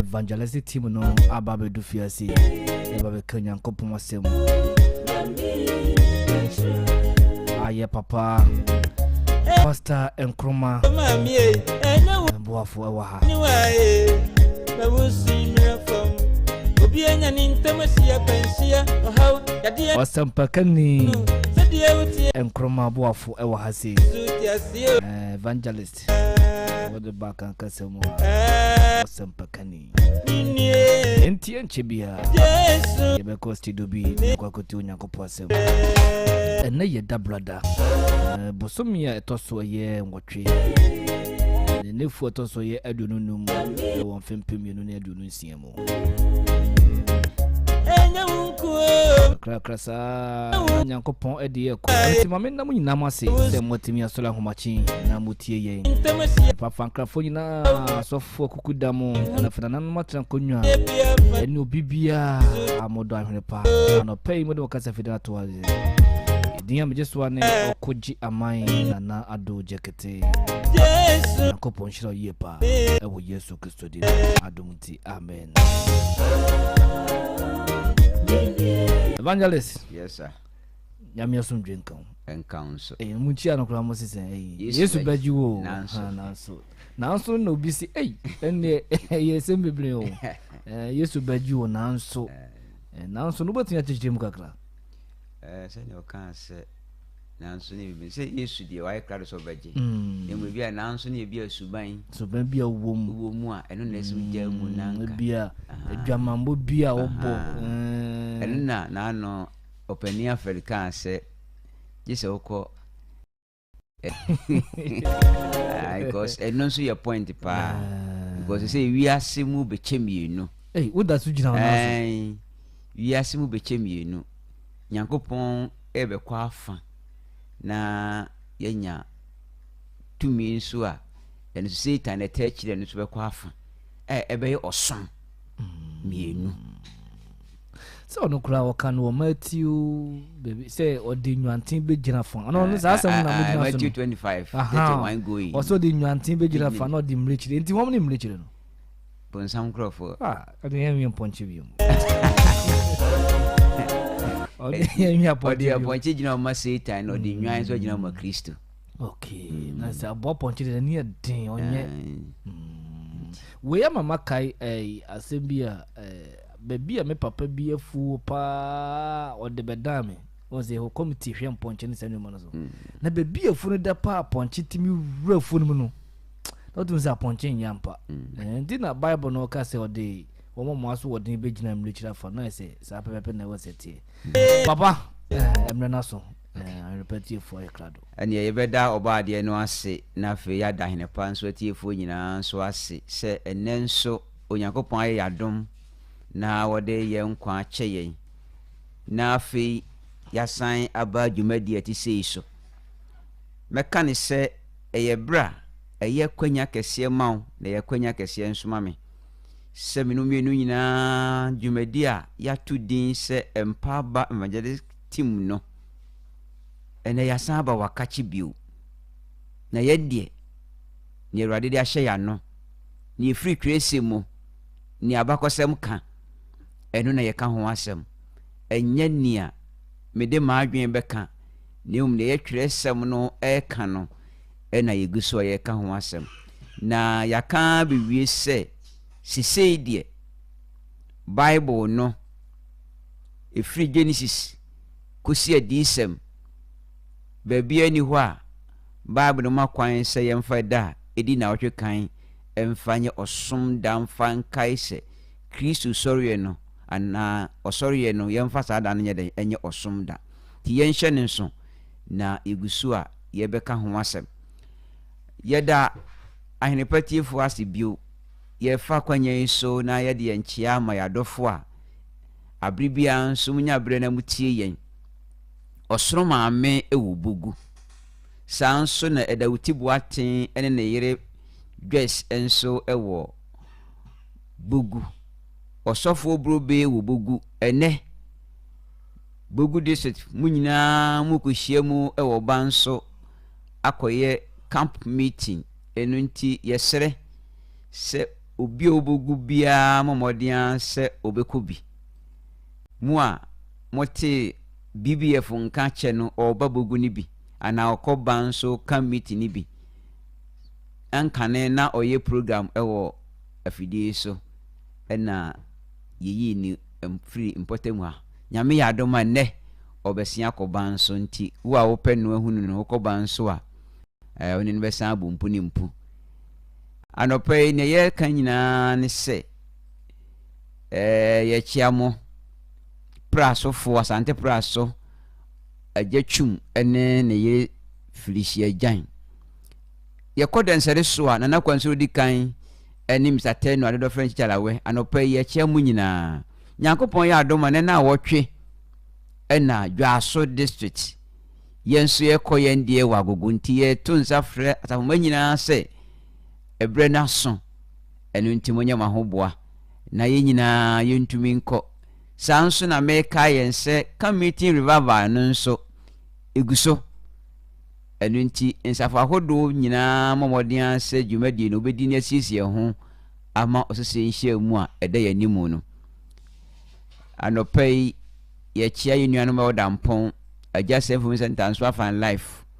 evangelistic team no ababe do fiase ababe kanya nkopon asem aye papa Pastor Nkrumah boafo ewa ha Wasampakani Nkrumah boafo ewa ha si evangelist what the back and kasemo Wasampakani enti enchebia yebe kosti dobi kwa kotu nyakopo asem ene ye da brother bosomia etoso ye nwotwe nefu etoso ye adununum e won fempem yenu na adununsia mu krasa nyankopon ede ko enti mame na munyina mase se motimi asola homachi na mutie ye papa nkrafo nyina sofo kukudamu na fana na matran konwa eni obibia amodo ahwenepa no pay mo de kasa fida to waze diam just one okoji amai na ado jekete nyankopon shiro yepa ewo Yesu Kristo de adomti amen. Evangelist. Yes, sir. Nyame asum dwenkan. Encounter. Munchi anokra mo sese Yesu baji wo. Nanso no bi si enne yesem bebre o. Yesu baji wo nanso. Nanso no botin achije mu kakra. Se ne o kan se nanso ne bi se Yesu de why crowd so baji. Emu bi nanso ne bi asuban. Suban bi wo mu a eno na esu gya mu nanka. Bia adwamambo bia obo. Eno na no openia African se jese oko because eno so your point pa because say we asemu be chemienu what does you know we asemu be chemienu Nyankopon ebe kwa afa na yenya tumi nso a eno Satan etechire eno so be kwa afa ebe ye osom mienu so no kura wakan wo Matthew baby say odi nwantin be gina fon no no sa na mo gina Matthew 25 that one going also di nwantin be gina fon no di mlechire enti wom ni mlechire no bon sam crofo ade yemi ponche bi mu odi yemi ponche gina ma Satan odi nwan so gina ma Kristo okay na sa bo ponche de ni den onye we ya mama kai asembia baby me papa bi afu pa o de bedame o ze ho committee hwe mponche ni sanu mo no so na baby afu no da pa ponche timi wura afu no no tun sa ponche nyampa ndi na bible no ka se o de wo mo aso wo de be gina mlechira fa no se sa pepe na wo sete papa emre na so I repeat you for a crowd. And ye beda oba de no ase na fe ya da hene pa nso atiefo nyina nso ase se enenso Onyankopon aye yadom na wode ye nkwa ache ye na fe yasan aba dwumadi ati sei so meka ne se eye bra eye kwanya kese mawo na ye kwanya kese nso mame se mienu nyina dwumadi a ya tudin se MPAABA evangelistic team no ene yasan aba wakachi bio na yedie ni Awurade de ahye ya no ni free krese mu ni abakosem ka eno na yeka ho asem enya nia mede maadwen beka ne na yetweresem no eka no ena yeguso yeka ho asem na yaka bewie se sisei de Bible no free Genesis kosi adisem baby ani ho a Bible no makwan se yemfa da edi na wotwe kan emfanye osom da mfa nkai se Kristo soriye no ana osoriye no yemfa sa da no nyede enye osom da ti yenhye ne nso na egusu a yebeka ho asem yeda ahenepatiefo asibio yefa kwanya so na yede yenchia ma yadofo a abribia nso munya abre na mutie yen osoro maame ewo bugu sanso na edawutibu aten ene ne yere dress enso ewo bugu osofo brobe wo bugu ene bugu district munyina mukohia mu ewo banso akoye camp meeting enu nti yesere se obi obogu bia momodia se obekɔ bi mu a mote BBF nka che no oba bogu ni bi ana okoba nso ka meeting ni bi ankane na oye program ewo afidie so na yeyi ni free important ha nyame ya adoma ne obesia koba nso nti wo a wo pɛ no ahunu no koba nso a oni no besan abu mpu ni mpu anɔpɛ ne ye kan nyina ne se ye chiamo praso fo asante praso ajetwum ene ne ye filisia jan ye kodensere so a nana kwanso di kan eni msate no ade French chalawe anɔpɛ ye chiamu nyina Nyankopɔn ya adoma ne na wotwe ena Dwaso district yenso ye koyendie wagogo nti ye tonsa frɛ atafoma nyina se ebre na so enu nti monya mahoboa na ye nyina yentumi nkɔ sanso na meka yense committee revival no nso eguso enu nti nsafo ahodo nyina momoden se dwumadie no obedi na siesie ho ama osese nhia mu a eda yanimu no anɔpɛ ye chia ye nuanom odampon agya sefo center nso afan life